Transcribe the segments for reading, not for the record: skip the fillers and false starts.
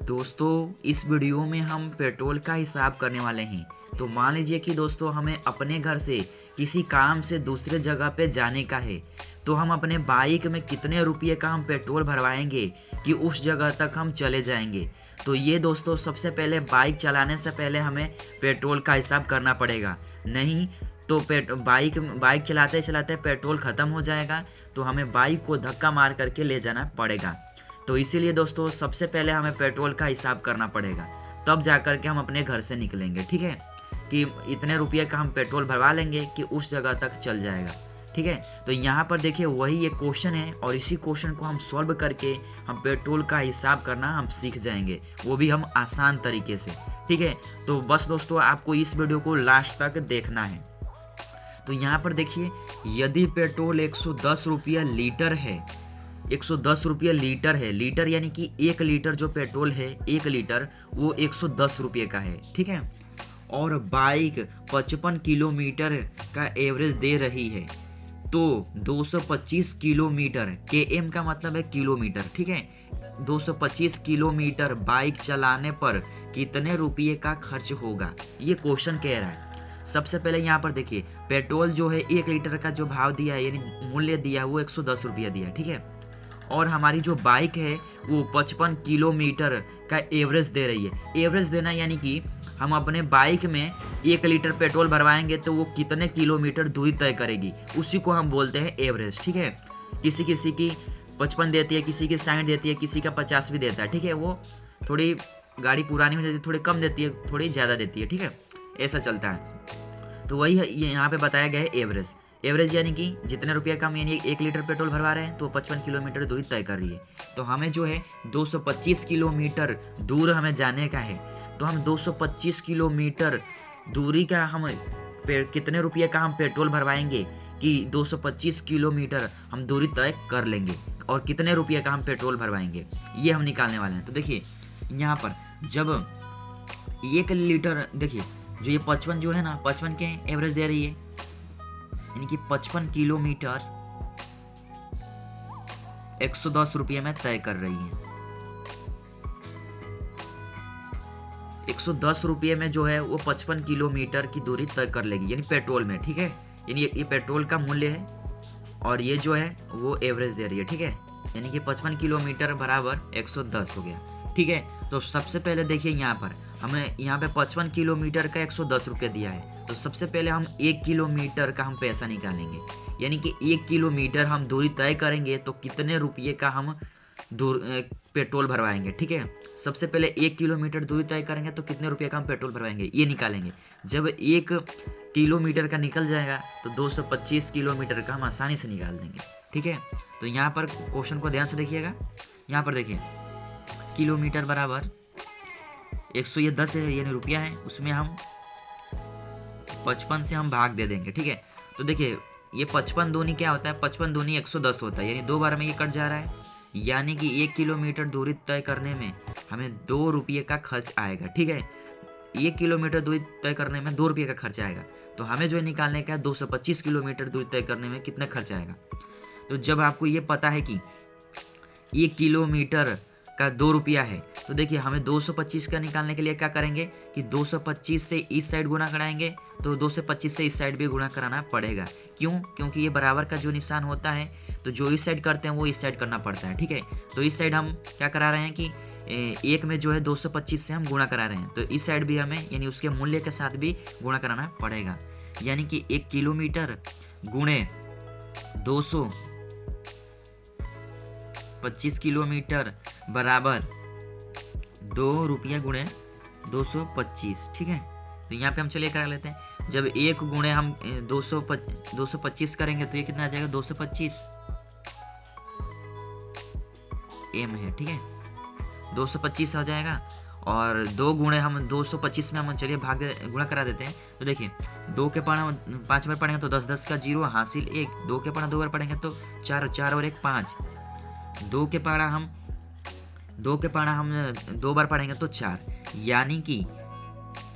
दोस्तों इस वीडियो में हम पेट्रोल का हिसाब करने वाले हैं। तो मान लीजिए कि दोस्तों हमें अपने घर से किसी काम से दूसरे जगह पे जाने का है, तो हम अपने बाइक में कितने रुपये का हम पेट्रोल भरवाएंगे कि उस जगह तक हम चले जाएंगे। तो ये दोस्तों सबसे पहले बाइक चलाने से पहले हमें पेट्रोल का हिसाब करना पड़ेगा, नहीं तो बाइक चलाते चलाते पेट्रोल ख़त्म हो जाएगा, तो हमें बाइक को धक्का मार करके ले जाना पड़ेगा। तो इसीलिए दोस्तों सबसे पहले हमें पेट्रोल का हिसाब करना पड़ेगा, तब जा कर के हम अपने घर से निकलेंगे। ठीक है, कि इतने रुपये का हम पेट्रोल भरवा लेंगे कि उस जगह तक चल जाएगा। ठीक है, तो यहाँ पर देखिए वही एक क्वेश्चन है और इसी क्वेश्चन को हम सॉल्व करके हम पेट्रोल का हिसाब करना हम सीख जाएंगे, वो भी हम आसान तरीके से। ठीक है, तो बस दोस्तों आपको इस वीडियो को लास्ट तक देखना है। तो यहाँ पर देखिए, यदि पेट्रोल 110 रुपया लीटर है, 110 रुपये लीटर है, लीटर यानी कि 1 लीटर जो पेट्रोल है 1 लीटर वो 110 रुपये का है। ठीक है, और बाइक 55 किलोमीटर का एवरेज दे रही है, तो 225 किलोमीटर, के एम का मतलब है किलोमीटर। ठीक है, 225 किलोमीटर बाइक चलाने पर कितने रुपये का खर्च होगा, ये क्वेश्चन कह रहा है। सबसे पहले यहाँ पर देखिए, पेट्रोल जो है 1 लीटर का जो भाव दिया है यानी मूल्य दिया है वो 110 रुपया दिया है। ठीक है, और हमारी जो बाइक है वो 55 किलोमीटर का एवरेज दे रही है। एवरेज देना यानी कि हम अपने बाइक में 1 लीटर पेट्रोल भरवाएंगे तो वो कितने किलोमीटर दूरी तय करेगी, उसी को हम बोलते हैं एवरेज। ठीक है, किसी किसी की 55 देती है, किसी की 60 देती है, किसी का 50 भी देता है। ठीक है, वो थोड़ी गाड़ी पुरानी हो जाती है, थोड़ी कम देती है, थोड़ी ज़्यादा देती है। ठीक है, ऐसा चलता है। तो वही है यहाँ पे बताया गया है एवरेज। एवरेज यानी कि जितने रुपये का हम यानी 1 लीटर पेट्रोल भरवा रहे हैं तो 55 किलोमीटर दूरी तय कर रही है। तो हमें जो है 225 किलोमीटर दूर हमें जाने का है, तो हम 225 किलोमीटर दूरी का हम कितने रुपये का हम पेट्रोल भरवाएंगे कि 225 किलोमीटर हम दूरी तय कर लेंगे और कितने रुपये का हम पेट्रोल भरवाएंगे, ये हम निकालने वाले हैं। तो देखिए यहाँ पर जब 1 लीटर, देखिए जो ये 55 जो है ना, 55 के एवरेज दे रही है यानी कि 55 किलोमीटर 110 रुपये में तय कर रही है। 110 रुपये में जो है वो 55 किलोमीटर की दूरी तय कर लेगी यानी पेट्रोल में। ठीक है, यानी ये पेट्रोल का मूल्य है और ये जो है वो एवरेज दे रही है। ठीक है, यानी कि 55 किलोमीटर बराबर 110 हो गया। ठीक है, तो सबसे पहले देखिए यहाँ पर हमें यहाँ पे 55 किलोमीटर का 110 रुपये दिया है, तो सबसे पहले हम 1 किलोमीटर का हम पैसा निकालेंगे, यानी कि 1 किलोमीटर हम दूरी तय करेंगे तो कितने रुपये का हम पेट्रोल भरवाएंगे। ठीक है, सबसे पहले 1 किलोमीटर दूरी तय करेंगे तो कितने रुपये का हम पेट्रोल भरवाएंगे ये निकालेंगे। जब 1 किलोमीटर का निकल जाएगा तो 225 किलोमीटर का हम आसानी से निकाल देंगे। ठीक है, तो यहाँ पर क्वेश्चन को ध्यान से देखिएगा। यहाँ पर देखिए किलोमीटर बराबर 110 है यानी रुपया है, उसमें हम 55 से हम भाग दे देंगे। ठीक है, तो देखिए ये 55 दूनी क्या होता है, 55 दूनी 110 होता है, यानी 2 बार में ये कट जा रहा है, यानी कि 1 किलोमीटर दूरी तय करने में हमें 2 रुपये का खर्च आएगा। ठीक है, 1 किलोमीटर दूरी तय करने में 2 रुपये का खर्च आएगा, तो हमें जो निकालने का है 225 किलोमीटर दूरी तय करने में कितना खर्च आएगा। तो जब आपको ये पता है कि 1 किलोमीटर का 2 रुपया है, तो देखिए हमें 225 का निकालने के लिए क्या करेंगे कि 225 से इस साइड गुणा कराएंगे, तो 225 से इस साइड भी गुणा कराना पड़ेगा। क्यों? क्योंकि ये बराबर का जो निशान होता है तो जो इस साइड करते हैं वो इस साइड करना पड़ता है। ठीक है, तो इस साइड हम क्या करा रहे हैं कि एक में जो है 225 से हम गुणा करा रहे हैं, तो इस साइड भी हमें यानी उसके मूल्य के साथ भी गुणा कराना पड़ेगा, यानी कि 1 किलोमीटर गुणे 225 किलोमीटर बराबर 2 रुपया गुणे 225। ठीक है, तो यहाँ पे हम चलिए करा लेते हैं। जब 1 गुणे हम 225 करेंगे तो ये कितना आ जाएगा, 225 एम है। ठीक है, 225 आ जाएगा, और 2 गुणे हम 225 में हम चलिए गुणा करा देते हैं। तो देखिए 2 के पाना 5 बार पढ़ेंगे तो 10, 10 का 0 हासिल 1, 2 के पाना 2 बार पढ़ेंगे तो 4, 4 और 1 5, 2 के पाना हम 2 बार पढ़ेंगे तो 4, यानी कि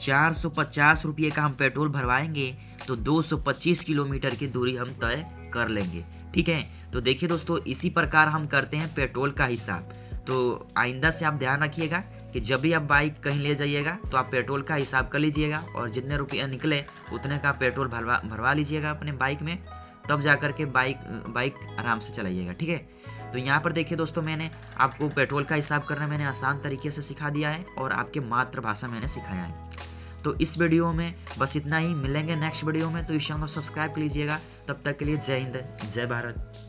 450 रुपये का हम पेट्रोल भरवाएंगे तो 225 किलोमीटर की दूरी हम तय कर लेंगे। ठीक है, तो देखिए दोस्तों इसी प्रकार हम करते हैं पेट्रोल का हिसाब। तो आइंदा से आप ध्यान रखिएगा कि जब भी आप बाइक कहीं ले जाइएगा तो आप पेट्रोल का हिसाब कर लीजिएगा और जितने रुपये निकले उतने का पेट्रोल भरवा लीजिएगा अपने बाइक में, तब जा कर के बाइक आराम से चलाइएगा, ठीक है। तो यहाँ पर देखिए दोस्तों, मैंने आपको पेट्रोल का हिसाब करना मैंने आसान तरीके से सिखा दिया है और आपके मातृभाषा मैंने सिखाया है। तो इस वीडियो में बस इतना ही, मिलेंगे नेक्स्ट वीडियो में। तो इस चैनल को सब्सक्राइब कीजिएगा। तब तक के लिए जय हिंद, जय भारत।